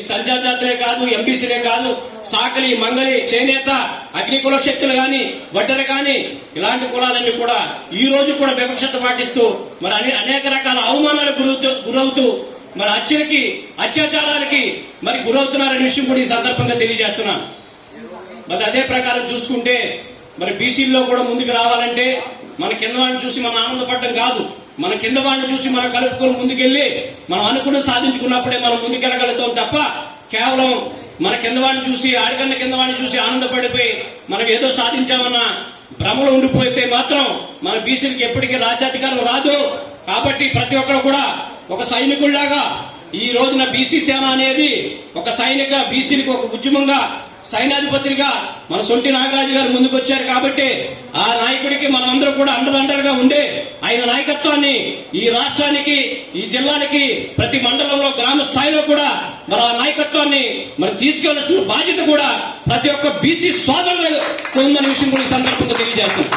సంచార జాతులే కాదు, ఎంపీసీలే కాదు, సాకలి, మంగలి, చేనేత, అగ్నికుల శక్తులు గాని, వడ్డెర గాని, ఇలాంటి కులాలన్నీ కూడా ఈ రోజు కూడా వివక్షత పాటిస్తూ మరి అనేక రకాల అవమానాలకు గురవుతూ మరి హత్యలకి, అత్యాచారాలకి మరి గురవుతున్నారనే విషయం కూడా ఈ సందర్భంగా తెలియజేస్తున్నాను. మరి అదే ప్రకారం చూసుకుంటే మరి బీసీల్లో కూడా ముందుకు రావాలంటే మన కింద వాడిని చూసి మనం ఆనందపడడం కాదు, మన కింద వాడిని చూసి మనం కలుపుకొని ముందుకెళ్లి మనం అనుకున్న సాధించుకున్నప్పుడే మనం ముందుకెళ్ళగలుగుతాం తప్ప కేవలం మన కింద వాడిని చూసి, ఆడికన్న కింద వాడిని చూసి ఆనందపడిపోయి మనం ఏదో సాధించామన్న భ్రమలో ఉండిపోతే మాత్రం మన బీసీలకి ఎప్పటికీ రాజ్యాధికారం రాదు. కాబట్టి ప్రతి ఒక్కరు కూడా ఒక సైనికుల్లాగా ఈ రోజున బీసీ సేన అనేది ఒక సైనిక బీసీలకు ఒక ఉద్యమంగా సైన్యాధిపతిగా మన సొంటి నాగరాజు గారు ముందుకు వచ్చారు. కాబట్టి ఆ నాయకుడికి మనమందరం కూడా అండదండలుగా ఉండే ఆయన నాయకత్వాన్ని ఈ రాష్ట్రానికి, ఈ జిల్లానికి, ప్రతి మండలంలో, గ్రామ స్థాయిలో కూడా మరి ఆ నాయకత్వాన్ని మరి తీసుకెళ్లాల్సిన బాధ్యత కూడా ప్రతి ఒక్క బీసీ సోదరులకు ఉందనే విషయం కూడా ఈ సందర్భంగా తెలియజేస్తున్నాం.